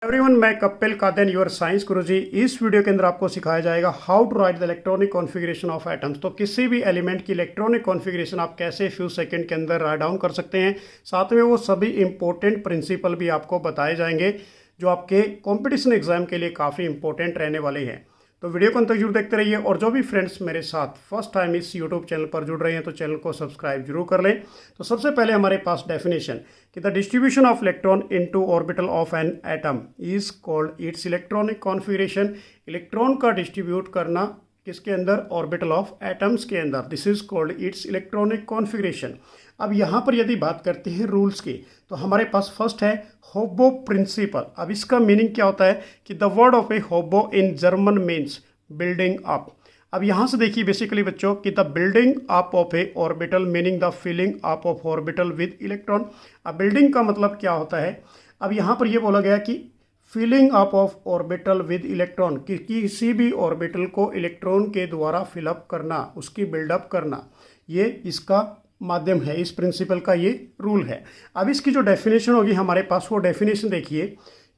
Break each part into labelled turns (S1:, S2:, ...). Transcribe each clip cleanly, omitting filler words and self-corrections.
S1: Everyone, मैं Kapil Kadan your science Guruji. इस video के अंदर आपको सिखाया जाएगा how to write the electronic configuration of atoms. तो किसी भी एलिमेंट की इलेक्ट्रॉनिक कॉन्फ़िगरेशन आप कैसे फ्यू सेकंड के अंदर राइट डाउन कर सकते हैं। साथ में वो सभी इंपॉर्टेंट प्रिंसिपल भी आपको बताए जाएंगे जो आपके कॉम्पिटिशन एग्जाम के लिए काफ़ी इंपॉर्टेंट रहने वाले हैं। तो वीडियो को अंत तक जरूर देखते रहिए। और जो भी फ्रेंड्स मेरे साथ फर्स्ट टाइम इस यूट्यूब चैनल पर जुड़ रहे हैं तो चैनल को सब्सक्राइब जरूर कर लें। तो सबसे पहले हमारे पास डेफिनेशन कि the distribution of electron into orbital of an atom is called its electronic configuration. Electron का डिस्ट्रीब्यूट करना किसके अंदर? ऑर्बिटल ऑफ एटम्स के अंदर। This is called its electronic configuration. अब यहाँ पर यदि बात करते हैं रूल्स की तो हमारे पास फर्स्ट है होबो प्रिंसिपल। अब इसका मीनिंग क्या होता है कि the word of a Aufbau in German means building up. अब यहाँ से देखिए बेसिकली बच्चों कि the building up of a orbital meaning the filling up of orbital with electron. अब बिल्डिंग का मतलब क्या होता है? अब यहाँ पर यह बोला गया कि filling up of orbital with electron, कि किसी भी ऑर्बिटल को इलेक्ट्रॉन के द्वारा फिलअप करना, उसकी बिल्डअप करना, ये इसका माध्यम है। इस प्रिंसिपल का ये रूल है। अब इसकी जो डेफिनेशन होगी हमारे पास, वो डेफिनेशन देखिए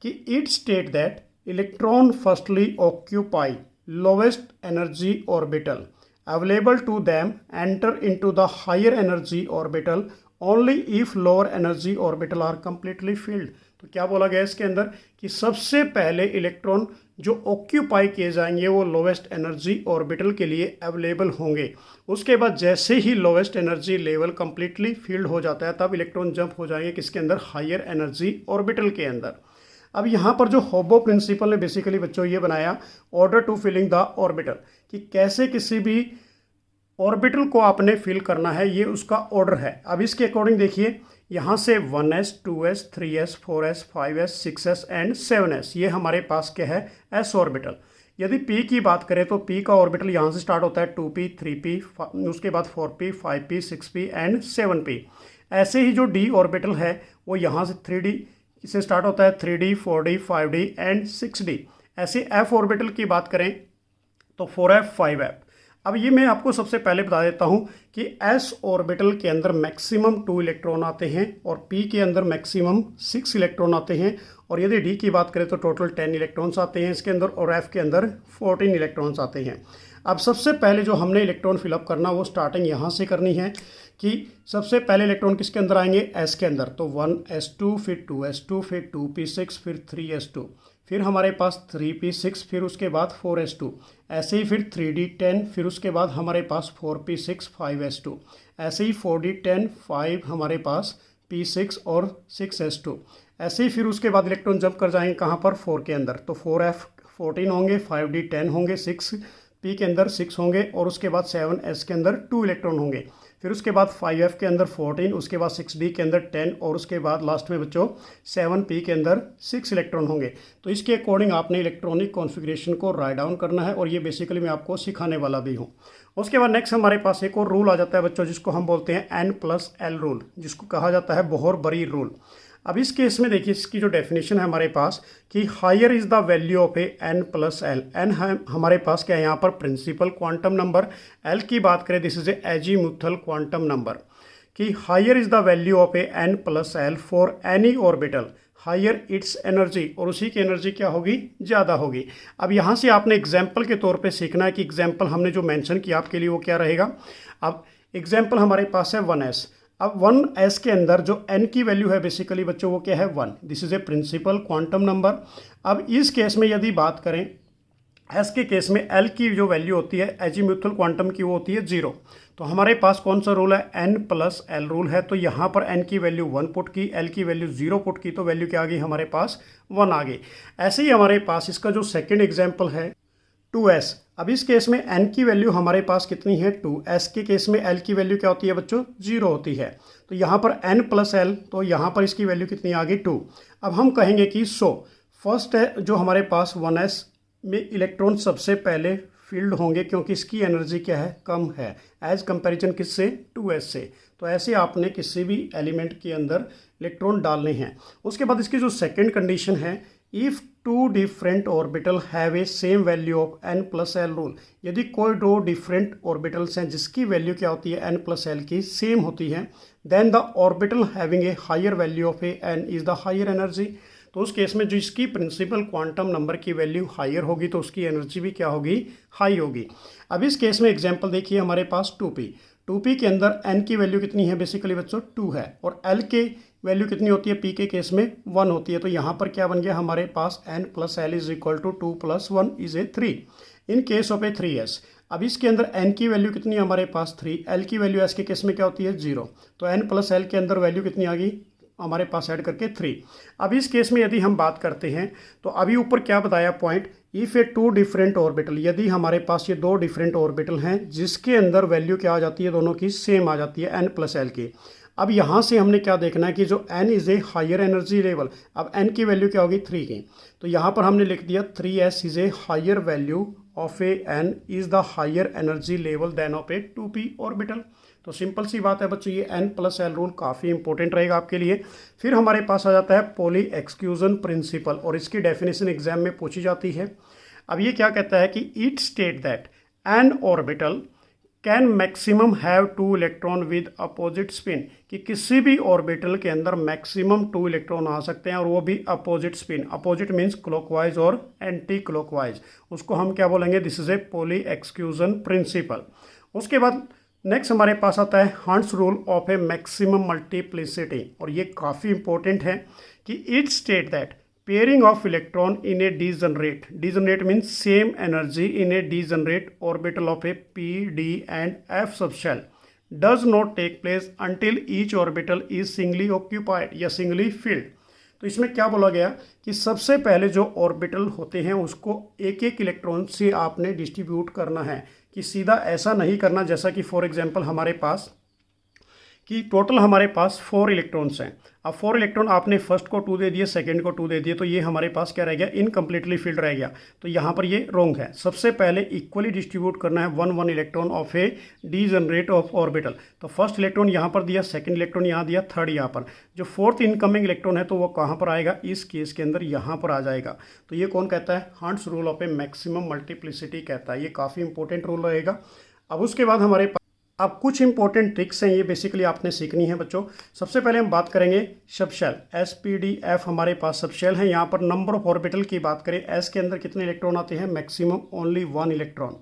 S1: कि it state that electron firstly occupy lowest energy orbital available to them enter into the higher energy orbital only if lower energy orbital are completely filled. तो क्या बोला गया इसके अंदर कि सबसे पहले इलेक्ट्रॉन जो ऑक्यूपाई किए जाएंगे वो लोवेस्ट एनर्जी ऑर्बिटल के लिए अवेलेबल होंगे। उसके बाद जैसे ही lowest energy level completely filled हो जाता है तब इलेक्ट्रॉन जंप हो जाएंगे किसके अंदर? हायर एनर्जी ऑर्बिटल के अंदर। अब यहाँ पर जो होबो प्रिंसिपल ने बेसिकली बच्चों ये बनाया order to filling the orbital, कि कैसे किसी भी ऑर्बिटल को आपने फिल करना है, ये उसका ऑर्डर है। अब इसके अकॉर्डिंग देखिए यहाँ से 1s 2s 3s 4s 5s 6s and 7s, ये हमारे पास क्या है? s orbital. यदि p की बात करें तो p का ऑर्बिटल यहाँ से स्टार्ट होता है 2p 3p, उसके बाद 4p 5p 6p and 7p। ऐसे ही जो d ऑर्बिटल है वो यहाँ से 3d से स्टार्ट होता है 3d 4d 5d and 6d। ऐसे f ऑर्बिटल की बात करें तो 4f 5f। अब ये मैं आपको सबसे पहले बता देता हूँ कि s ऑर्बिटल के अंदर मैक्सिमम 2 इलेक्ट्रॉन आते हैं और p के अंदर मैक्सिमम 6 इलेक्ट्रॉन आते हैं। और यदि d की बात करें तो टोटल 10 इलेक्ट्रॉन्स आते हैं इसके अंदर और f के अंदर 14 इलेक्ट्रॉन्स आते हैं। अब सबसे पहले जो हमने इलेक्ट्रॉन फिलअप करना वो स्टार्टिंग यहाँ से करनी है कि सबसे पहले इलेक्ट्रॉन किसके अंदर आएंगे? s के अंदर। तो 1s2 फिर 2s2 फिर 2p6 फिर 3s2, फिर हमारे पास 3p6, फिर उसके बाद 4s2, ऐसे ही फिर 3d10, फिर उसके बाद हमारे पास 4p6 5s2, ऐसे ही 4d10 5, हमारे पास p6 और 6s2, ऐसे ही फिर उसके बाद इलेक्ट्रॉन जंप कर जाएंगे कहाँ पर? 4 के अंदर। तो 4f 14 होंगे, 5d10 होंगे, 6p के अंदर 6 होंगे और उसके बाद 7s के अंदर 2 इलेक्ट्रॉन होंगे, फिर उसके बाद 5f के अंदर 14, उसके बाद 6d के अंदर 10 और उसके बाद लास्ट में बच्चों 7p के अंदर 6 इलेक्ट्रॉन होंगे। तो इसके अकॉर्डिंग आपने इलेक्ट्रॉनिक कॉन्फ़िगरेशन को राइट डाउन करना है और ये बेसिकली मैं आपको सिखाने वाला भी हूँ। उसके बाद नेक्स्ट हमारे पास एक और रूल आ जाता है बच्चों जिसको हम बोलते हैं n+l रूल, जिसको कहा जाता है बोहर बरी रूल। अब इस केस में देखिए इसकी जो डेफिनेशन है हमारे पास कि higher is the value of a n+l। n हमारे पास क्या है यहाँ पर? Principal quantum number. l की बात करें this is a azimuthal quantum number, कि higher is the value of a n+l for any orbital higher its energy, और उसी की एनर्जी क्या होगी? ज़्यादा होगी। अब यहाँ से आपने एग्जाम्पल के तौर पे सीखना है कि एग्जाम्पल हमने जो मेंशन किया आपके लिए वो क्या रहेगा। अब एग्जाम्पल हमारे पास है 1s। अब 1s के अंदर जो n की वैल्यू है बेसिकली बच्चों वो क्या है? 1। This is a principal quantum number. अब इस केस में यदि बात करें s के केस में l की जो वैल्यू होती है एजीमुथल क्वांटम की वो होती है 0। तो हमारे पास कौन सा रूल है? n+l रूल है। तो यहाँ पर n की वैल्यू 1 पुट की, l की वैल्यू 0 पुट की, तो वैल्यू क्या आ गई? हमारे पास 1 आ गई। ऐसे ही हमारे पास इसका जो सेकेंड एग्जाम्पल है 2s। अब इस केस में n की वैल्यू हमारे पास कितनी है? 2। s के केस में l की वैल्यू क्या होती है बच्चों? 0 होती है। तो यहाँ पर n+l, तो यहाँ पर इसकी वैल्यू कितनी आ गई? 2। अब हम कहेंगे कि फर्स्ट है जो हमारे पास 1s में इलेक्ट्रॉन सबसे पहले फील्ड होंगे क्योंकि इसकी एनर्जी क्या है? कम है एज कंपैरिजन किससे? 2s से। तो ऐसे आपने किसी भी एलिमेंट के अंदर इलेक्ट्रॉन डालने हैं। उसके बाद इसकी जो सेकेंड कंडीशन है, if 2 different orbital have a same value of n+l rule, यदि कोई 2 डिफरेंट ऑर्बिटल्स हैं जिसकी वैल्यू क्या होती है? n+l की सेम होती है, then the orbital having a higher value of a n is the higher energy. तो उस केस में जो इसकी प्रिंसिपल क्वांटम नंबर की वैल्यू हायर होगी तो उसकी एनर्जी भी क्या होगी, हाई होगी। अब इस केस में एग्जाम्पल देखिए, हमारे पास 2p के अंदर n की वैल्यू कितनी है बेसिकली बच्चों 2 है, और l के वैल्यू कितनी होती है, p के केस में 1 होती है। तो यहाँ पर क्या बन गया हमारे पास n plus L is equal to 2 + 1 is a 3 in case of a 3s। अब इसके अंदर n की वैल्यू कितनी है हमारे पास 3, l की वैल्यू s के केस में क्या होती है 0, तो n प्लस l के अंदर वैल्यू कितनी आ गई हमारे पास ऐड करके 3। अब इस केस में यदि हम बात करते हैं तो अभी ऊपर क्या बताया point, if A 2 different orbital, यदि हमारे पास ये 2 डिफरेंट ऑर्बिटल हैं जिसके अंदर वैल्यू क्या आ जाती है, दोनों की सेम आ जाती है n प्लस एल की। अब यहाँ से हमने क्या देखना है कि जो n is a higher energy level, अब n की वैल्यू क्या होगी 3 की, तो यहाँ पर हमने लिख दिया 3s is a higher value of a n is the higher energy level then of a 2p orbital. तो सिंपल सी बात है बच्चों, ये n प्लस एल रूल काफ़ी इंपॉर्टेंट रहेगा आपके लिए। फिर हमारे पास आ जाता है पॉली एक्सक्लूजन प्रिंसिपल, और इसकी डेफिनेशन एग्जाम में पूछी जाती है। अब ये क्या कहता है कि it state that N orbital can maximum have 2 electron with opposite spin, कि किसी भी ऑर्बिटल के अंदर मैक्सिमम 2 इलेक्ट्रॉन आ सकते हैं और वो भी opposite spin. Opposite means clockwise और एंटी क्लॉकवाइज, उसको हम क्या बोलेंगे, this is a Pauli exclusion principle. उसके बाद नेक्स्ट हमारे पास आता है Hund's rule of a maximum multiplicity, और ये काफ़ी इंपॉर्टेंट है कि it state that pairing of electron in a degenerate means same energy in a degenerate orbital of a p, d and f subshell does not take place until each orbital is singly occupied या singly field. तो इसमें क्या बोला गया कि सबसे पहले जो ऑर्बिटल होते हैं उसको एक एक इलेक्ट्रॉन से आपने डिस्ट्रीब्यूट करना है, कि सीधा ऐसा नहीं करना जैसा कि फॉर एग्जांपल हमारे पास कि टोटल हमारे पास 4 इलेक्ट्रॉन्स हैं। अब 4 इलेक्ट्रॉन आपने फर्स्ट को 2 दे दिए, सेकंड को 2 दे दिए, तो ये हमारे पास क्या रह गया, इनकम्प्लीटली फिल्ड रह गया। तो यहाँ पर ये रॉन्ग है। सबसे पहले इक्वली डिस्ट्रीब्यूट करना है 1 electron of A degenerate of orbital. तो फर्स्ट इलेक्ट्रॉन यहाँ पर दिया, सेकंड इलेक्ट्रॉन यहाँ दिया, थर्ड यहाँ पर। जो फोर्थ इनकमिंग इलेक्ट्रॉन है तो वो कहाँ पर आएगा, इस केस के अंदर यहाँ पर आ जाएगा। तो ये कौन कहता है, Hund's rule of a maximum multiplicity कहता है। ये काफ़ी इंपॉर्टेंट रूल रहेगा। अब उसके बाद हमारे पास अब कुछ इंपॉर्टेंट ट्रिक्स हैं, ये बेसिकली आपने सीखनी है बच्चों। सबसे पहले हम बात करेंगे सबशेल, SPDF हमारे पास सबशेल है। यहाँ पर नंबर ऑफ ऑर्बिटल की बात करें, S के अंदर कितने इलेक्ट्रॉन आते हैं, मैक्सिमम ओनली 1 इलेक्ट्रॉन।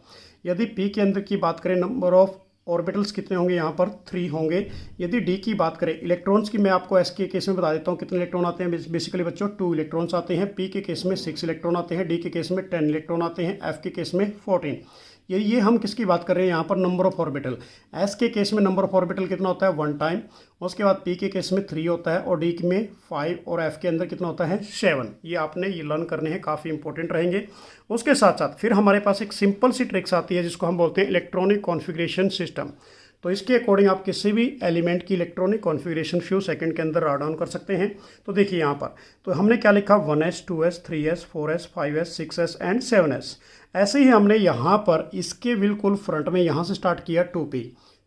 S1: यदि P के अंदर की बात करें, नंबर ऑफ ऑर्बिटल्स कितने होंगे, यहाँ पर 3 होंगे। यदि D की बात करें, इलेक्ट्रॉन्स की मैं आपको S के केस में बता देता हूँ कितने इलेक्ट्रॉन आते हैं। बेसिकली बच्चों 2 इलेक्ट्रॉन्स आते हैं। P के केस में 6 इलेक्ट्रॉन आते हैं, D के केस में 10 इलेक्ट्रॉन आते हैं, F के केस में 14। ये हम किसकी बात कर रहे हैं यहाँ पर, नंबर ऑफ ऑर्बिटल। S के केस में नंबर ऑफ ऑर्बिटल कितना होता है, 1 टाइम। उसके बाद P के केस में 3 होता है, और D में 5, और F के अंदर कितना होता है 7। ये आपने ये लर्न करने हैं, काफ़ी इंपॉर्टेंट रहेंगे। उसके साथ साथ फिर हमारे पास एक सिंपल सी ट्रिक्स आती है जिसको हम बोलते हैं इलेक्ट्रॉनिक कॉन्फ़िगरेशन सिस्टम। तो इसके अकॉर्डिंग आप किसी भी एलिमेंट की इलेक्ट्रॉनिक कॉन्फ़िगरेशन फ्यू सेकंड के अंदर राइट डाउन कर सकते हैं। तो देखिए यहाँ पर तो हमने क्या लिखा, 1s, 2s, 3s, 4s, 5s, 6s and 7s। ऐसे ही हमने यहाँ पर इसके बिल्कुल फ्रंट में यहाँ से स्टार्ट किया 2p,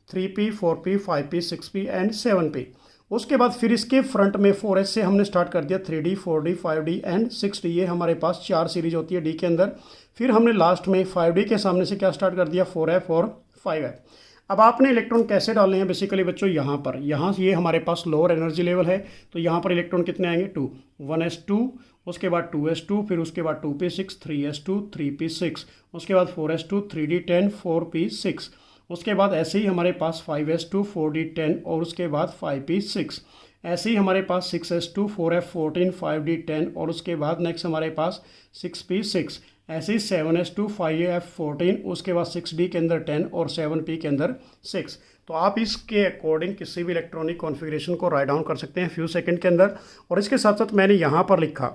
S1: 3p, 4p, 5p, 6p and 7p। उसके बाद फिर इसके फ्रंट में 4s से हमने स्टार्ट कर दिया 3d, 4d, 5d and 6d। ये हमारे पास 4 सीरीज होती है d के अंदर। फिर हमने लास्ट में 5d के सामने से क्या स्टार्ट कर दिया, 4f और 5f। अब आपने इलेक्ट्रॉन कैसे डालने हैं बेसिकली बच्चों, यहाँ से ये हमारे पास लोअर एनर्जी लेवल है, तो यहाँ पर इलेक्ट्रॉन कितने आएंगे 2, 1s2, उसके बाद 2s2, फिर उसके बाद 2p6, 3s2, 3p6, उसके बाद 4s2, 3d10, 4p6, उसके बाद ऐसे ही हमारे पास 5s2, 4d10 और उसके बाद 5p6। ऐसे ही हमारे पास 6s2, 4f14, 5d10 और उसके बाद नेक्स्ट हमारे पास 6p6। ऐसे ही 7s2, 5f14, उसके बाद 6d के अंदर 10 और 7p के अंदर 6। तो आप इसके अकॉर्डिंग किसी भी इलेक्ट्रॉनिक कॉन्फ़िगरेशन को राइट डाउन कर सकते हैं फ्यू सेकंड के अंदर। और इसके साथ साथ मैंने यहाँ पर लिखा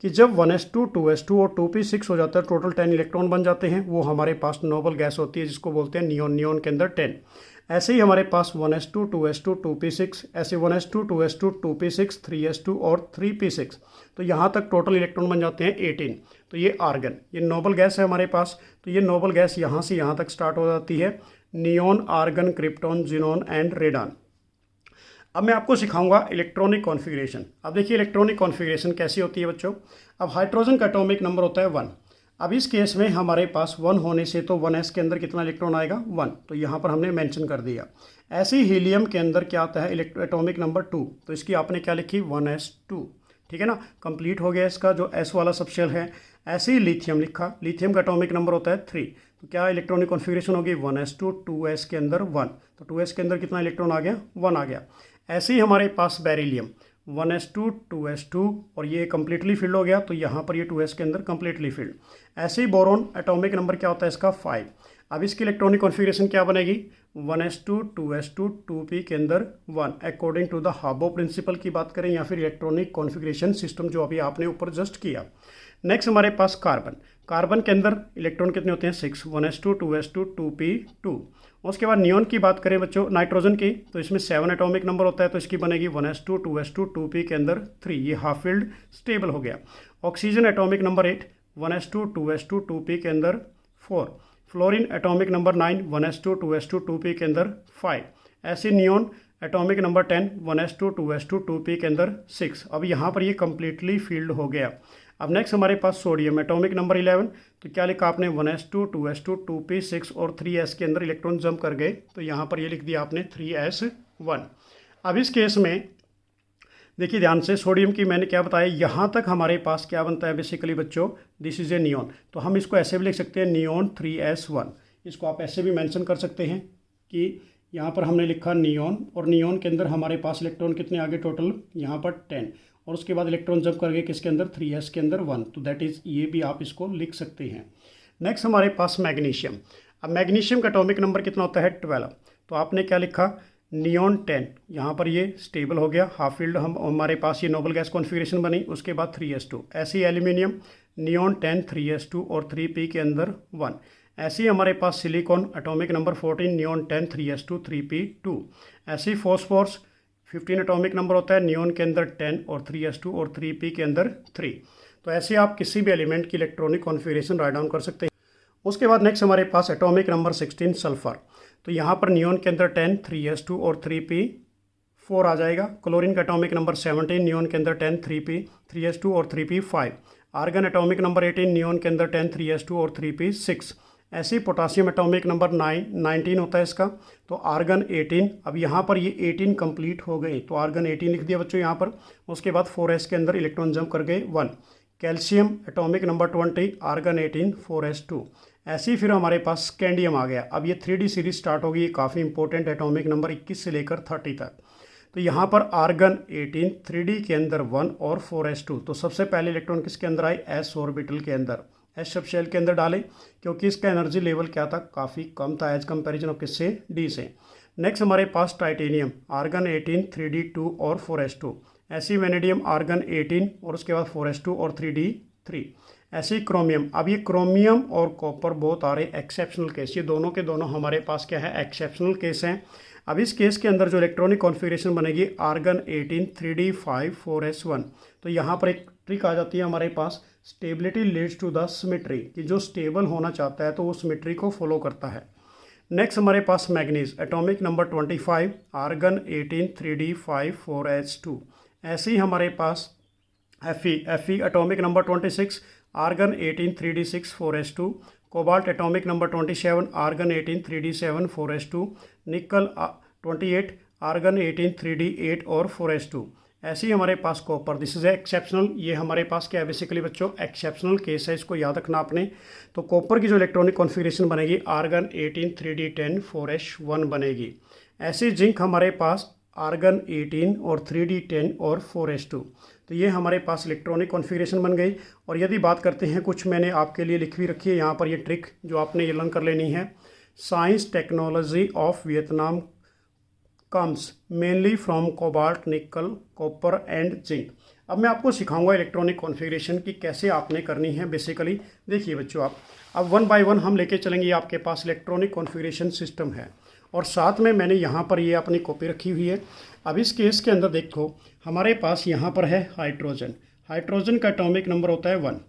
S1: कि जब 1s2, 2s2 और 2p6 हो जाता है, टोटल 10 इलेक्ट्रॉन बन जाते हैं। वो हमारे पास नोबल गैस होती है जिसको बोलते हैं नियॉन। नियॉन के अंदर 10। ऐसे ही हमारे पास 1s2, 2s2, 2p6, ऐसे 1s2, 2s2, 2p6, 3s2 और 3p6। तो यहाँ तक टोटल इलेक्ट्रॉन बन जाते हैं 18। तो ये आर्गन, ये नोबल गैस है हमारे पास। तो ये नोबल गैस यहाँ से यहाँ तक स्टार्ट हो जाती है, neon, argon, krypton, xenon and radon. अब मैं आपको सिखाऊंगा इलेक्ट्रॉनिक कॉन्फ़िगरेशन। अब देखिए इलेक्ट्रॉनिक कॉन्फ़िगरेशन कैसी होती है बच्चों। अब हाइड्रोजन का एटॉमिक नंबर होता है 1। अब इस केस में हमारे पास 1 होने से तो 1s के अंदर कितना इलेक्ट्रॉन आएगा, 1। तो यहाँ पर हमने मेंशन कर दिया। ऐसे ही हीलियम के अंदर क्या आता है एटॉमिक नंबर 2, तो इसकी आपने क्या लिखी, 1s2। ठीक है ना, कंप्लीट हो गया इसका जो एस वाला सबशेल है। ऐसे ही लिथियम लिखा, लिथियम का एटॉमिक नंबर होता है 3, तो क्या इलेक्ट्रॉनिक कॉन्फ़िगरेशन होगी 1s2 2s के अंदर 1, तो 2s के अंदर कितना इलेक्ट्रॉन आ गया 1 आ गया। ऐसे ही हमारे पास बेरिलियम 1s2 2s2 और ये कम्प्लीटली फिल्ड हो गया, तो यहाँ पर ये 2s के अंदर कम्प्लीटली फिल्ड। ऐसे ही बोरॉन एटॉमिक नंबर क्या होता है इसका 5। अब इसकी इलेक्ट्रॉनिक कॉन्फ़िगरेशन क्या बनेगी 1s2 2s2 2p के अंदर 1 अकॉर्डिंग टू द हाबो प्रिंसिपल की बात करें या फिर इलेक्ट्रॉनिक कॉन्फ़िगरेशन सिस्टम जो अभी आपने ऊपर जस्ट किया। नेक्स्ट हमारे पास कार्बन, कार्बन के अंदर इलेक्ट्रॉन कितने होते हैं 6 1s2 2s2 2p2। उसके बाद नियॉन की बात करें बच्चों नाइट्रोजन की, तो इसमें 7 एटॉमिक नंबर होता है, तो इसकी बनेगी 1s2 2s2 2p के अंदर 3, ये हाफ फील्ड स्टेबल हो गया। Oxygen atomic number 8 1s2 2s2 2p के अंदर 4। Fluorine atomic number 9 1s2 2s2 2p के अंदर 5। ऐसे neon atomic number 10 1s2 2s2 2p के अंदर 6। अब यहाँ पर ये कम्प्लीटली फील्ड हो गया। अब नेक्स्ट हमारे पास सोडियम एटॉमिक नंबर 11, तो क्या लिखा आपने 1s2 2s2 2p6 और 3s के अंदर इलेक्ट्रॉन जंप कर गए, तो यहाँ पर ये लिख दिया आपने 3s1। अब इस केस में देखिए ध्यान से, सोडियम की मैंने क्या बताया, यहाँ तक हमारे पास क्या बनता है बेसिकली बच्चों, दिस इज़ ए नियॉन, तो हम इसको ऐसे भी लिख सकते हैं नियॉन 3s1। इसको आप ऐसे भी मेंशन कर सकते हैं कि यहाँ पर हमने लिखा नियॉन, और नियॉन के अंदर हमारे पास इलेक्ट्रॉन कितने आगे टोटल यहाँ पर 10, और उसके बाद इलेक्ट्रॉन जंप कर गए किसके अंदर 3s के अंदर 1, तो दैट इज़ ये भी आप इसको लिख सकते हैं। नेक्स्ट हमारे पास मैग्नीशियम। अब मैग्नीशियम का एटॉमिक नंबर कितना होता है 12, तो आपने क्या लिखा नियॉन 10, यहाँ पर ये स्टेबल हो गया हाफ फील्ड, हमारे पास ये नोबल गैस कॉन्फ़िगरेशन बनी, उसके बाद 3s2। ऐसे ही एल्यूमिनियम नियॉन 10 3s2 और 3p के अंदर 1। ऐसे ही हमारे पास silicon atomic number 14 neon 10 3s2 3p2। ऐसे ही फॉस्फोरस 15 एटॉमिक नंबर होता है, नियॉन के अंदर 10 और 3s2 और 3p के अंदर 3। तो ऐसे आप किसी भी एलिमेंट की इलेक्ट्रॉनिक कॉन्फ़िगरेशन राइट डाउन कर सकते हैं। उसके बाद नेक्स्ट हमारे पास एटॉमिक नंबर 16 सल्फर, तो यहाँ पर नियॉन के अंदर 10 3s2 और 3p4 आ जाएगा। क्लोरीन का एटॉमिक नंबर 17 नियॉन के अंदर 10 3p 3s2 और 3p5। Argon atomic number 18 neon के अंदर 10 3s2 और 3p6। ऐसे ही पोटासियम एटॉमिक नंबर 19 होता है इसका, तो आर्गन 18। अब यहाँ पर ये 18 कंप्लीट हो गए, तो आर्गन 18 लिख दिया बच्चों यहाँ पर। उसके बाद 4s के अंदर इलेक्ट्रॉन जंप कर गए 1। Calcium atomic number 20 argon 18 4s2। ऐसे ही फिर हमारे पास स्कैंडियम आ गया। अब ये 3D सीरीज स्टार्ट होगी, ये काफ़ी इंपॉर्टेंट एटॉमिक नंबर 21 से लेकर 30 तक। तो यहाँ पर आर्गन 18 3D के अंदर 1 और 4s2, तो सबसे पहले इलेक्ट्रॉन किसके अंदर आए s ऑर्बिटल के अंदर, एस सब शेल के अंदर डाले, क्योंकि इसका एनर्जी लेवल क्या था काफ़ी कम था एज कंपैरिजन ऑफ किससे डी से। नेक्स्ट हमारे पास टाइटेनियम आर्गन 18 3d2 और 4s2। ऐसी वेनेडियम आर्गन 18 और उसके बाद 4s2 और 3d3। ऐसे ही क्रोमियम, अब ये क्रोमियम और कॉपर बहुत आ रहे एक्सेप्शनल केस, ये दोनों के दोनों हमारे पास क्या है एक्सेप्शनल केस हैं। अब इस केस के अंदर जो इलेक्ट्रॉनिक कॉन्फ़िगरेशन बनेगी आर्गन 18 3d5 4s1। तो यहाँ पर एक ट्रिक आ जाती है हमारे पास, stability leads to the symmetry, कि जो स्टेबल होना चाहता है तो वो सिमेट्री को फॉलो करता है। नेक्स्ट हमारे पास manganese atomic number 25 argon 18 3d5 4s2। ऐसे ही हमारे पास Fe atomic number 26 argon 18 3d6 4s2। Cobalt atomic number 27 argon 18 3d7 4s2। निकल 28 आर्गन 18 3d8 और 4s2। ऐसे ही हमारे पास कॉपर, दिस इज एक्सेप्शनल, ये हमारे पास क्या है बेसिकली बच्चों एक्सेप्शनल केस है, इसको याद रखना आपने। तो कॉपर की जो इलेक्ट्रॉनिक कॉन्फ़िगरेशन बनेगी आर्गन 18 3d10 4s1 बनेगी। ऐसे जिंक हमारे पास आर्गन 18 और 3d10 और 4s2। तो ये हमारे पास इलेक्ट्रॉनिक कॉन्फ़िगरेशन बन गई। और यदि बात करते हैं, कुछ मैंने आपके लिए लिख भी रखी है यहाँ पर, ये ट्रिक जो आपने ये लर्न कर लेनी है। Science technology of Vietnam comes mainly from cobalt nickel copper and zinc. अब मैं आपको सिखाऊंगा इलेक्ट्रॉनिक कॉन्फ़िगरेशन की कैसे आपने करनी है बेसिकली। देखिए बच्चों, आप अब 1 बाय 1 हम लेके चलेंगे। आपके पास इलेक्ट्रॉनिक कॉन्फ़िगरेशन सिस्टम है और साथ में मैंने यहाँ पर ये अपनी कॉपी रखी हुई है। अब इस केस के अंदर देखो, हमारे पास यहाँ पर है हाइड्रोजन। हाइड्रोजन का एटॉमिक नंबर होता है 1।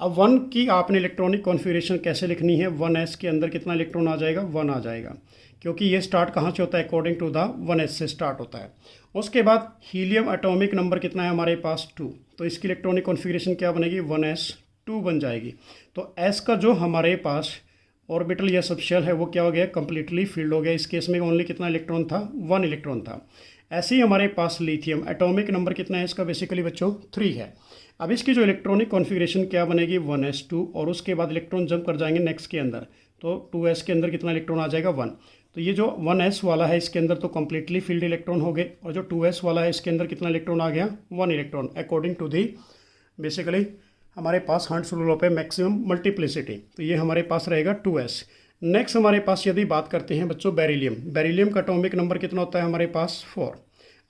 S1: अब 1 की आपने इलेक्ट्रॉनिक कॉन्फ़िगरेशन कैसे लिखनी है, 1s के अंदर कितना इलेक्ट्रॉन आ जाएगा 1 आ जाएगा, क्योंकि ये स्टार्ट कहाँ से होता है अकॉर्डिंग टू द 1s से स्टार्ट होता है। उसके बाद हीलियम एटॉमिक नंबर कितना है हमारे पास 2, तो इसकी इलेक्ट्रॉनिक कॉन्फ़िगरेशन क्या बनेगी 1s2 बन जाएगी। तो s का जो हमारे पास ऑर्बिटल या सबशेल है वो क्या हो गया कम्प्लीटली फील्ड हो गया। इस केस में ओनली कितना इलेक्ट्रॉन था 1 इलेक्ट्रॉन था। ऐसे ही हमारे पास लिथियम, एटॉमिक नंबर कितना है इसका बेसिकली बच्चों 3 है। अब इसकी जो इलेक्ट्रॉनिक कॉन्फ़िगरेशन क्या बनेगी 1s2, और उसके बाद इलेक्ट्रॉन जंप कर जाएंगे नेक्स्ट के अंदर, तो 2s के अंदर कितना इलेक्ट्रॉन आ जाएगा 1। तो ये जो 1s वाला है इसके अंदर तो कम्प्लीटली फील्ड इलेक्ट्रॉन हो गए, और जो 2s वाला है इसके अंदर कितना इलेक्ट्रॉन आ गया 1 electron, according to the basically हमारे पास Hund's rule of maximum multiplicity. तो ये हमारे पास रहेगा 2s। नेक्स्ट हमारे पास यदि बात करते हैं बच्चों बेरिलियम, बेरिलियम का एटॉमिक नंबर कितना होता है हमारे पास 4।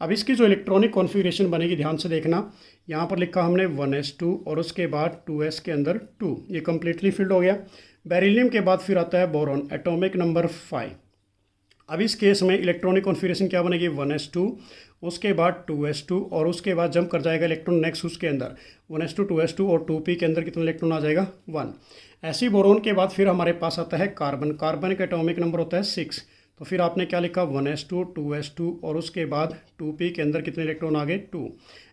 S1: अब इसकी जो इलेक्ट्रॉनिक कॉन्फ़िगरेशन बनेगी ध्यान से देखना, यहाँ पर लिखा हमने 1s2 और उसके बाद 2s के अंदर 2, ये कम्प्लीटली फिल्ड हो गया। बेरिलियम के बाद फिर आता है बोरॉन, एटॉमिक नंबर 5। अब इस केस में इलेक्ट्रॉनिक कॉन्फ़िगरेशन क्या बनेगी 1s2, उसके बाद 2s2, और उसके बाद जंप कर जाएगा इलेक्ट्रॉन नेक्स्ट उसके अंदर 1s2 2s2 और 2p के अंदर कितना इलेक्ट्रॉन आ जाएगा 1। ऐसी बोरोन के बाद फिर हमारे पास आता है कार्बन, कार्बन का एटॉमिक नंबर होता है 6। तो फिर आपने क्या लिखा 1s2 2s2 और उसके बाद 2p के अंदर कितने इलेक्ट्रॉन आ गए 2।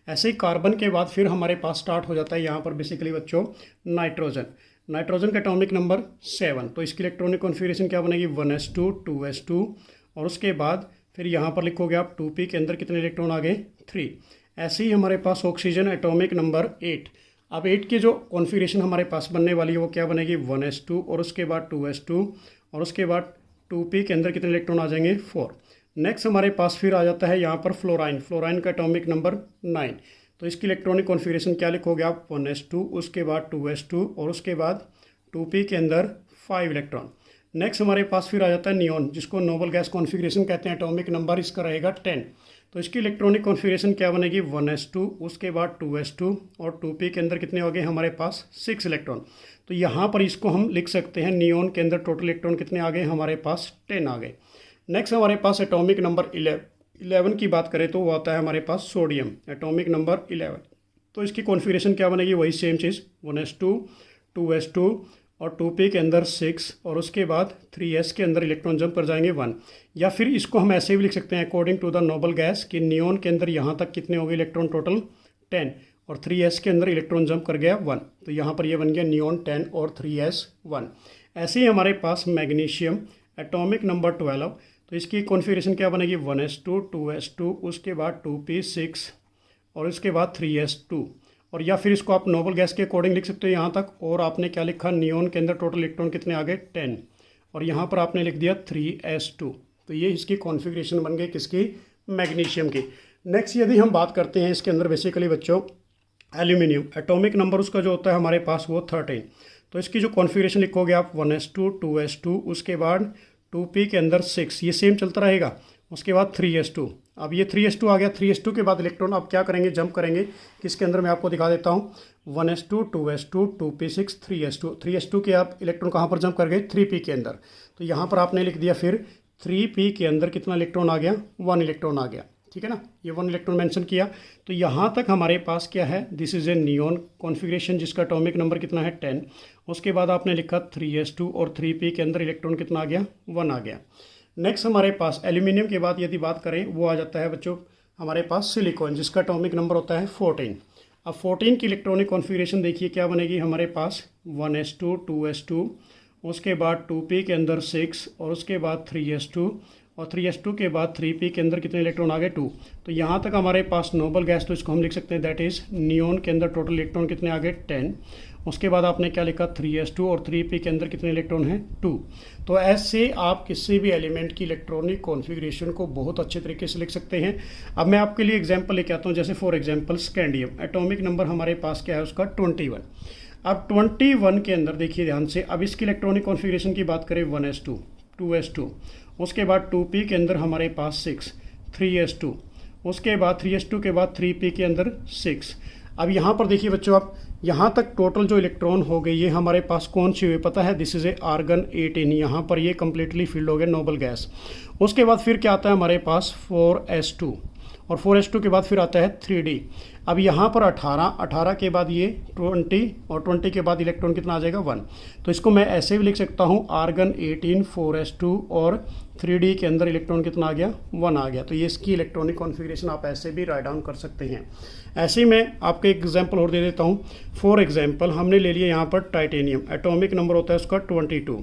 S1: ऐसे ही कार्बन के बाद फिर हमारे पास स्टार्ट हो जाता है यहाँ पर बेसिकली बच्चों नाइट्रोजन, नाइट्रोजन का एटॉमिक नंबर 7। तो इसकी इलेक्ट्रॉनिक कॉन्फ़िगरेशन क्या बनेगी 1s2 2s2 और उसके बाद फिर यहाँ पर लिखोगे आप 2p के अंदर कितने इलेक्ट्रॉन आ गए 3। ऐसे ही हमारे पास ऑक्सीजन एटॉमिक नंबर 8। अब 8 की जो कॉन्फ़िगरेशन हमारे पास बनने वाली है वो क्या बनेगी 1s2 और उसके बाद 2s2 और उसके बाद 2p के अंदर कितने इलेक्ट्रॉन आ जाएंगे 4। नेक्स्ट हमारे पास फिर आ जाता है यहाँ पर फ्लोराइन, फ्लोराइन का एटॉमिक नंबर 9। तो इसकी इलेक्ट्रॉनिक कॉन्फ़िगरेशन क्या लिखोगे आप 1s2 उसके बाद 2s2 और उसके बाद 2p के अंदर 5 इलेक्ट्रॉन। नेक्स्ट हमारे पास फिर आ जाता है नियॉन, जिसको नोबल गैस कॉन्फ़िगरेशन कहते हैं, एटॉमिक नंबर इसका रहेगा 10। तो इसकी इलेक्ट्रॉनिक कॉन्फ़िगरेशन क्या बनेगी 1s2 उसके बाद 2s2 और 2p के अंदर कितने हो गए हमारे पास 6 इलेक्ट्रॉन। तो यहाँ पर इसको हम लिख सकते हैं नियॉन के अंदर टोटल इलेक्ट्रॉन कितने आ गए हमारे पास 10 आ गए। नेक्स्ट हमारे पास एटॉमिक नंबर 11 की बात करें तो वो आता है हमारे पास सोडियम, एटॉमिक नंबर 11। तो इसकी कॉन्फ़िगरेशन क्या बनेगी वही सेम चीज़ 1s2 2s2 और 2p के अंदर 6 और उसके बाद 3s के अंदर इलेक्ट्रॉन जंप कर जाएंगे 1। या फिर इसको हम ऐसे भी लिख सकते हैं according to the noble gas कि नियॉन के अंदर यहाँ तक कितने हो गए इलेक्ट्रॉन टोटल 10 और 3s के अंदर इलेक्ट्रॉन जंप कर गया 1। तो यहाँ पर ये बन गया नियॉन 10 और 3s 1। ऐसे ही हमारे पास मैग्नीशियम एटॉमिक नंबर 12। तो इसकी कॉन्फ़िगरेशन क्या बनेगी 1s2 2s2 उसके बाद 2p 6 और उसके बाद 3s 2। और या फिर इसको आप नोबल गैस के अकॉर्डिंग लिख सकते हो यहाँ तक। और आपने क्या लिखा नियॉन के अंदर टोटल इलेक्ट्रॉन कितने आ गए 10 और यहाँ पर आपने लिख दिया 3s2। तो ये इसकी कॉन्फ़िगरेशन बन गई किसकी मैग्नीशियम की। नेक्स्ट यदि हम बात करते हैं इसके अंदर बेसिकली बच्चों एल्यूमिनियम, एटॉमिक नंबर उसका जो होता है हमारे पास वो 13। तो इसकी जो कॉन्फ़िगरेशन लिखोगे आप 1s2 2s2 उसके बाद 2p के अंदर 6, ये सेम चलता रहेगा। उसके बाद 3s2। अब ये 3s2 आ गया, 3s2 के बाद इलेक्ट्रॉन अब क्या करेंगे जंप करेंगे किसके अंदर मैं आपको दिखा देता हूँ 1s2 2s2 2p6 3s2। 3s2 के आप इलेक्ट्रॉन कहाँ पर जंप कर गए 3p के अंदर। तो यहाँ पर आपने लिख दिया फिर 3p के अंदर कितना इलेक्ट्रॉन आ गया 1 इलेक्ट्रॉन आ गया, ठीक है ना, ये 1 इलेक्ट्रॉन मेंशन किया। तो यहाँ तक हमारे पास क्या है this is A neon configuration जिसका एटॉमिक नंबर कितना है 10। उसके बाद आपने लिखा 3s2 और 3p के अंदर इलेक्ट्रॉन कितना आ गया 1 आ गया। नेक्स्ट हमारे पास एल्यूमिनियम के बाद यदि बात करें वो आ जाता है बच्चों हमारे पास सिलिकॉन, जिसका एटॉमिक नंबर होता है 14। अब 14 की इलेक्ट्रॉनिक कॉन्फ़िगरेशन देखिए क्या बनेगी हमारे पास 1s2 2s2 उसके बाद 2p के अंदर 6 और उसके बाद 3s2 और 3s2 के बाद 3p के अंदर कितने इलेक्ट्रॉन आ गए 2। तो यहाँ तक हमारे पास नोबल गैस, तो इसको हम लिख सकते हैं दैट इज़ नियॉन के अंदर टोटल इलेक्ट्रॉन कितने आ गए 10। उसके बाद आपने क्या लिखा 3s2 और 3p के अंदर कितने इलेक्ट्रॉन हैं 2। तो ऐसे आप किसी भी एलिमेंट की इलेक्ट्रॉनिक कॉन्फ़िगरेशन को बहुत अच्छे तरीके से लिख सकते हैं। अब मैं आपके लिए एग्जांपल लेके आता हूँ, जैसे for example scandium, atomic number हमारे पास क्या है उसका 21। अब 21 के अंदर देखिए ध्यान से, अब इसकी इलेक्ट्रॉनिक कॉन्फ़िगरेशन की बात करें 1s2 2s2 उसके बाद 2p के अंदर हमारे पास 6 3s2 उसके बाद 3s2 के बाद 3p के अंदर 6। अब यहाँ पर देखिए बच्चों आप यहाँ तक टोटल जो इलेक्ट्रॉन हो गए ये हमारे पास कौन सी हुई पता है, दिस इज़ ए आर्गन 18। यहाँ पर ये कम्प्लीटली फिल्ड हो गए नोबल गैस। उसके बाद फिर क्या आता है हमारे पास 4s2 और 4s2 के बाद फिर आता है 3d। अब यहाँ पर 18 के बाद ये 20 और 20 के बाद इलेक्ट्रॉन कितना आ जाएगा 1। तो इसको मैं ऐसे भी लिख सकता हूँ आर्गन 18 4s2 और 3d के अंदर इलेक्ट्रॉन कितना आ गया 1 आ गया। तो ये इसकी इलेक्ट्रॉनिक कॉन्फ़िगरेशन आप ऐसे भी राइट डाउन कर सकते हैं। ऐसे ही मैं आपको एक एग्जांपल और दे देता हूँ। फॉर एग्जांपल हमने ले लिया यहाँ पर टाइटेनियम, एटॉमिक नंबर होता है उसका 22।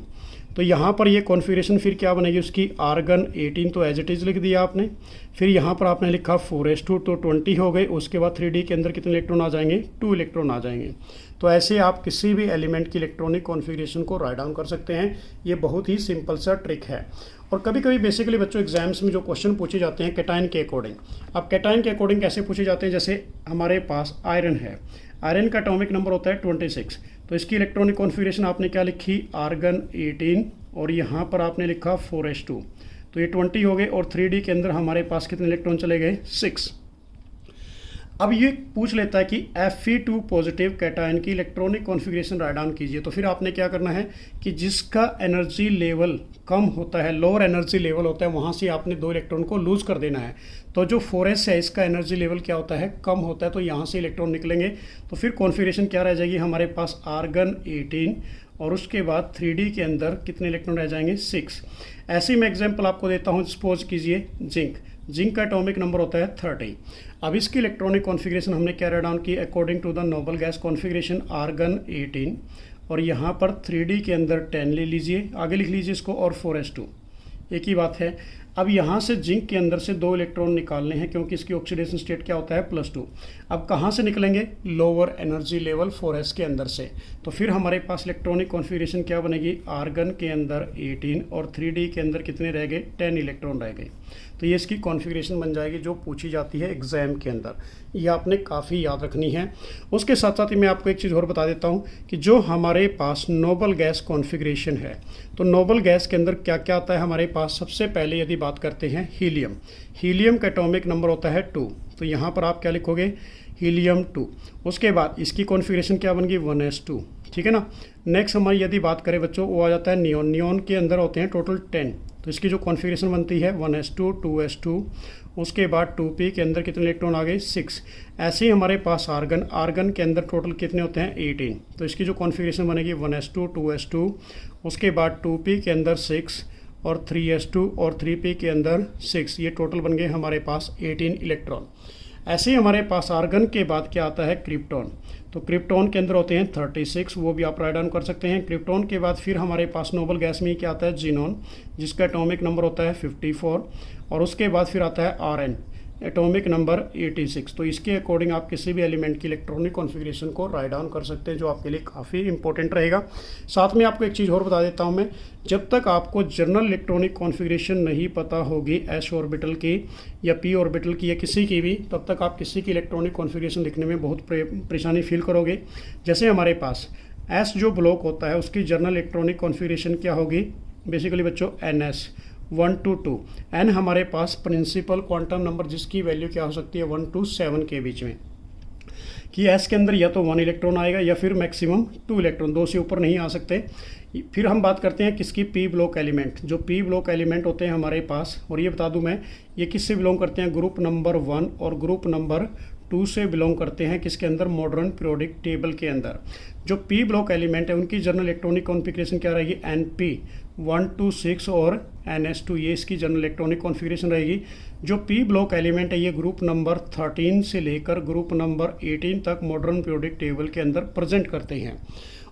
S1: तो यहाँ पर ये कॉन्फ़िगरेशन फिर क्या बनेगी उसकी, आर्गन 18 तो एज इट इज़ लिख दिया आपने। फिर यहाँ पर आपने लिखा 4s2 तो 20 हो गए। उसके बाद 3D के अंदर कितने इलेक्ट्रॉन आ जाएंगे, 2 इलेक्ट्रॉन आ जाएंगे। तो ऐसे आप किसी भी एलिमेंट की इलेक्ट्रॉनिक कॉन्फ़िगरेशन को राइट डाउन कर सकते हैं। ये बहुत ही सिंपल सा ट्रिक है। और कभी कभी बेसिकली बच्चों एग्जाम्स में जो क्वेश्चन पूछे जाते हैं कैटायन के अकॉर्डिंग, अब कैटायन के अकॉर्डिंग कैसे पूछे जाते हैं, जैसे हमारे पास आयरन है, आयरन का एटॉमिक नंबर होता है 26, तो इसकी इलेक्ट्रॉनिक कॉन्फ़िगरेशन आपने क्या लिखी, आर्गन 18 और यहाँ पर आपने लिखा 4s2, तो ये 20 हो गए। और 3D के अंदर हमारे पास कितने इलेक्ट्रॉन चले गए, 6। अब ये पूछ लेता है कि Fe2 पॉजिटिव कैटायन की इलेक्ट्रॉनिक कॉन्फ़िगरेशन राइट डाउन कीजिए। तो फिर आपने क्या करना है कि जिसका एनर्जी लेवल कम होता है, लोअर एनर्जी लेवल होता है, वहाँ से आपने 2 इलेक्ट्रॉन को लूज़ कर देना है। तो जो 4s है इसका एनर्जी लेवल क्या होता है, कम होता है, तो यहाँ से इलेक्ट्रॉन निकलेंगे। तो फिर कॉन्फ़िगरेशन क्या रह जाएगी हमारे पास, आर्गन 18 और उसके बाद 3D के अंदर कितने इलेक्ट्रॉन रह जाएंगे, 6। ऐसे ही मैं एग्जाम्पल आपको देता हूँ, सपोज कीजिए जिंक का एटॉमिक नंबर होता है 30। अब इसकी इलेक्ट्रॉनिक कॉन्फ़िगरेशन हमने क्या राइट डाउन की, according to the noble gas configuration, argon 18 और यहाँ पर 3D के अंदर 10 ले लीजिए, आगे लिख लीजिए इसको, और 4s2, एक ही बात है। अब यहाँ से जिंक के अंदर से 2 इलेक्ट्रॉन निकालने हैं क्योंकि इसकी ऑक्सीडेशन स्टेट क्या होता है, +2। अब कहाँ से निकलेंगे, लोअर एनर्जी लेवल 4s के अंदर से। तो फिर हमारे पास इलेक्ट्रॉनिक कॉन्फ़िगरेशन क्या बनेगी, आर्गन के अंदर 18 और 3D के अंदर कितने रह गए, 10 इलेक्ट्रॉन रह गए। तो ये इसकी कॉन्फ़िगरेशन बन जाएगी जो पूछी जाती है एग्ज़ाम के अंदर। ये आपने काफ़ी याद रखनी है। उसके साथ साथ ही मैं आपको एक चीज़ और बता देता हूँ कि जो हमारे पास नोबल गैस कॉन्फ़िगरेशन है, तो नोबल गैस के अंदर क्या क्या आता है हमारे पास। सबसे पहले यदि बात करते हैं हीलियम का एटॉमिक नंबर होता है 2, तो यहाँ पर आप क्या लिखोगे, हीलियम 2। उसके बाद इसकी कॉन्फ़िगरेशन क्या बन गई, 1s2, ठीक है ना। नेक्स्ट हमारी यदि बात करें बच्चों, वो आ जाता है नियॉन के अंदर होते हैं टोटल 10, तो इसकी जो कॉन्फ़िगरेशन बनती है 1s2 2s2। उसके बाद 2p के अंदर कितने इलेक्ट्रॉन आ गए, 6। ऐसे ही हमारे पास आर्गन के अंदर टोटल कितने होते हैं, 18, तो इसकी जो कॉन्फ़िगरेशन बनेगी 1s2 2s2। उसके बाद 2p के अंदर 6 और 3s2 और 3p के अंदर 6, ये टोटल बन गए हमारे पास 18 इलेक्ट्रॉन। ऐसे ही हमारे पास आर्गन के बाद क्या आता है, क्रिप्टॉन, तो क्रिप्टॉन के अंदर होते हैं 36, वो भी आप राइट डाउन कर सकते हैं। क्रिप्टॉन के बाद फिर हमारे पास नोबल गैस में क्या आता है, जीनॉन, जिसका एटॉमिक नंबर होता है 54 और उसके बाद फिर आता है आरएन, एटॉमिक नंबर 86। तो इसके अकॉर्डिंग आप किसी भी एलिमेंट की इलेक्ट्रॉनिक कॉन्फ़िगरेशन को राइट डाउन कर सकते हैं, जो आपके लिए काफ़ी इंपॉर्टेंट रहेगा। साथ में आपको एक चीज़ और बता देता हूं मैं, जब तक आपको जनरल इलेक्ट्रॉनिक कॉन्फ़िगरेशन नहीं पता होगी s ऑर्बिटल की या p ऑर्बिटल की या किसी की भी, तब तक आप किसी की इलेक्ट्रॉनिक कॉन्फ़िगरेशन लिखने में बहुत परेशानी फील करोगे। जैसे हमारे पास s जो ब्लॉक होता है उसकी जनरल इलेक्ट्रॉनिक कॉन्फ़िगरेशन क्या होगी, बेसिकली बच्चों ns 1 to 2। n हमारे पास प्रिंसिपल क्वांटम नंबर जिसकी वैल्यू क्या हो सकती है 1 to 7 के बीच में, कि s के अंदर या तो 1 इलेक्ट्रॉन आएगा या फिर मैक्सिमम 2 इलेक्ट्रॉन, 2 से ऊपर नहीं आ सकते। फिर हम बात करते हैं किसकी, p ब्लॉक एलिमेंट। जो p ब्लॉक एलिमेंट होते हैं हमारे पास, और ये बता दूं मैं, ये किससे बिलोंग करते हैं, ग्रुप नंबर 1 और ग्रुप नंबर 2 से बिलोंग करते हैं, किसके अंदर, मॉडर्न पीरियोडिक टेबल के अंदर। जो p ब्लॉक एलिमेंट है उनकी जनरल इलेक्ट्रॉनिक कॉन्फ़िगरेशन क्या रहेगी, np 1 to 6 और ns2, ये इसकी जनरल इलेक्ट्रॉनिक कॉन्फ़िगरेशन रहेगी। जो p ब्लॉक एलिमेंट है ये ग्रुप नंबर 13 से लेकर ग्रुप नंबर 18 तक मॉडर्न पीरियोडिक टेबल के अंदर प्रेजेंट करते हैं।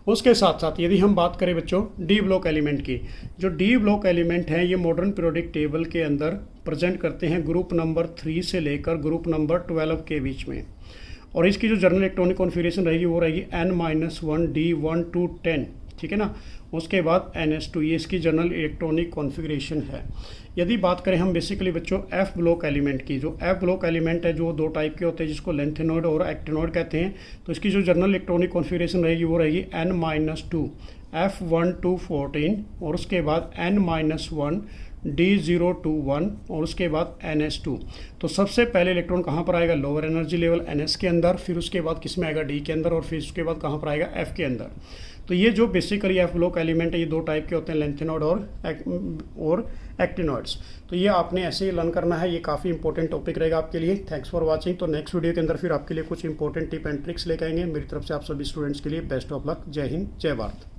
S1: उसके साथ साथ यदि हम बात करें बच्चों डी ब्लॉक एलिमेंट की, जो डी ब्लॉक एलिमेंट हैं ये मॉडर्न पीरियोडिक टेबल के अंदर प्रेजेंट करते हैं ग्रुप नंबर 3 से लेकर ग्रुप नंबर 12 के बीच में। और इसकी जो जनरल इलेक्ट्रॉनिक कॉन्फ़िगरेशन रहेगी वो रहेगी n-1 d1 to 10, ठीक है ना। उसके बाद ns2, ये इसकी जनरल इलेक्ट्रॉनिक कॉन्फ़िगरेशन है। यदि बात करें हम बेसिकली बच्चों f ब्लॉक एलिमेंट की, जो f ब्लॉक एलिमेंट है जो 2 टाइप के होते हैं जिसको लेंथेनॉइड और एक्टिनॉइड कहते हैं, तो इसकी जो जनरल इलेक्ट्रॉनिक कॉन्फ़िगरेशन रहेगी वो रहेगी n-2 f1 to 14 और उसके बाद n-1 d0 to 1 और उसके बाद ns2। तो सबसे पहले इलेक्ट्रॉन कहाँ पर आएगा, लोअर एनर्जी लेवल ns के अंदर, फिर उसके बाद किस में आएगा, d के अंदर, और फिर उसके बाद कहाँ पर आएगा, f के अंदर। तो ये जो बेसिकली f ब्लॉक एलिमेंट है ये 2 टाइप के होते हैं, लेंथेनॉइड और एक्टिनॉइड्स। तो ये आपने ऐसे ही लर्न करना है, ये काफ़ी इंपॉर्टेंट टॉपिक रहेगा आपके लिए। Thanks for watching. तो नेक्स्ट वीडियो के अंदर फिर आपके लिए कुछ इंपॉर्टेंट टिप एंड ट्रिक्स लेकर आएंगे। मेरी तरफ से आप सभी स्टूडेंट्स के लिए बेस्ट ऑफ लक। जय हिंद, जय भारत।